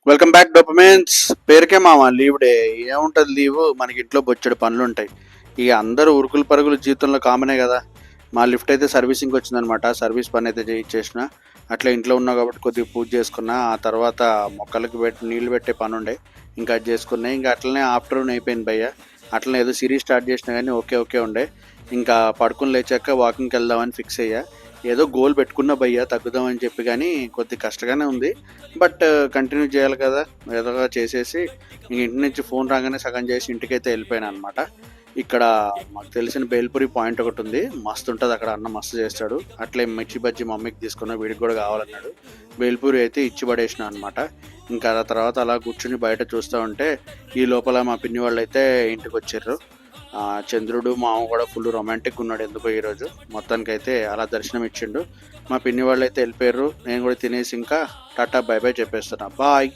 Welcome back డోపమెన్స్. పేరుకే మామ leave day. ఏముంటుంది లీవ్, మనకి ఇంట్లో బొచ్చడు పనులు ఉంటాయి. ఇక అందరూ ఉరుకులు పరుగులు జీవితంలో కామనే కదా. మా లిఫ్ట్ అయితే సర్వీసింగ్ వచ్చిందనమాట. సర్వీస్ పని అయితే చేయించేసిన. అట్లా ఇంట్లో ఉన్నా కాబట్టి కొద్దిగా పూజ చేసుకున్నా. ఆ తర్వాత మొక్కలకి నీళ్లు పెట్టే పని ఉండే, ఇంకా అది చేసుకున్నాయి. ఇంకా అట్లనే ఆఫ్టర్నూన్ అయిపోయింది భయ్య. అట్లనే ఏదో సిరీస్ స్టార్ట్ చేసినా కానీ ఓకే ఉండే. ఇంకా పడుకుని లేచాక వాకింగ్కి వెళ్దామని ఫిక్స్ అయ్యా. ఏదో గోల్ పెట్టుకున్న భయ్య తగ్గుదామని చెప్పి, కానీ కొద్ది కష్టంగానే ఉంది. బట్ కంటిన్యూ చేయాలి కదా. ఏదో చేసేసి ఇంక ఇంటి నుంచి ఫోన్ రాగానే సగం చేసి ఇంటికైతే వెళ్ళిపోయాను అనమాట. ఇక్కడ మాకు తెలిసిన బేల్పూరి పాయింట్ ఒకటి ఉంది, మస్తు ఉంటుంది అక్కడ. అన్న మస్తు చేస్తాడు. అట్లే మిర్చి బజ్జి మమ్మీకి తీసుకున్న, వీడికి కూడా కావాలన్నాడు. బేల్పూరి అయితే ఇచ్చి పడేసిన అనమాట. ఇంకా ఆ తర్వాత అలా కూర్చుని బయట చూస్తూ ఉంటే ఈ లోపల మా పిన్ని వాళ్ళు అయితే ఇంటికి వచ్చారు. చంద్రుడు మామ కూడా ఫుల్ రొమాంటిక్ ఉన్నాడు ఎందుకో ఈరోజు. మొత్తానికైతే అలా దర్శనం ఇచ్చిండు. మా పిన్ని వాళ్ళు అయితే వెళ్ళిపోయారు. నేను కూడా తినేసి ఇంకా టాటా బై బై చెప్పేస్తున్నా. బాయ్.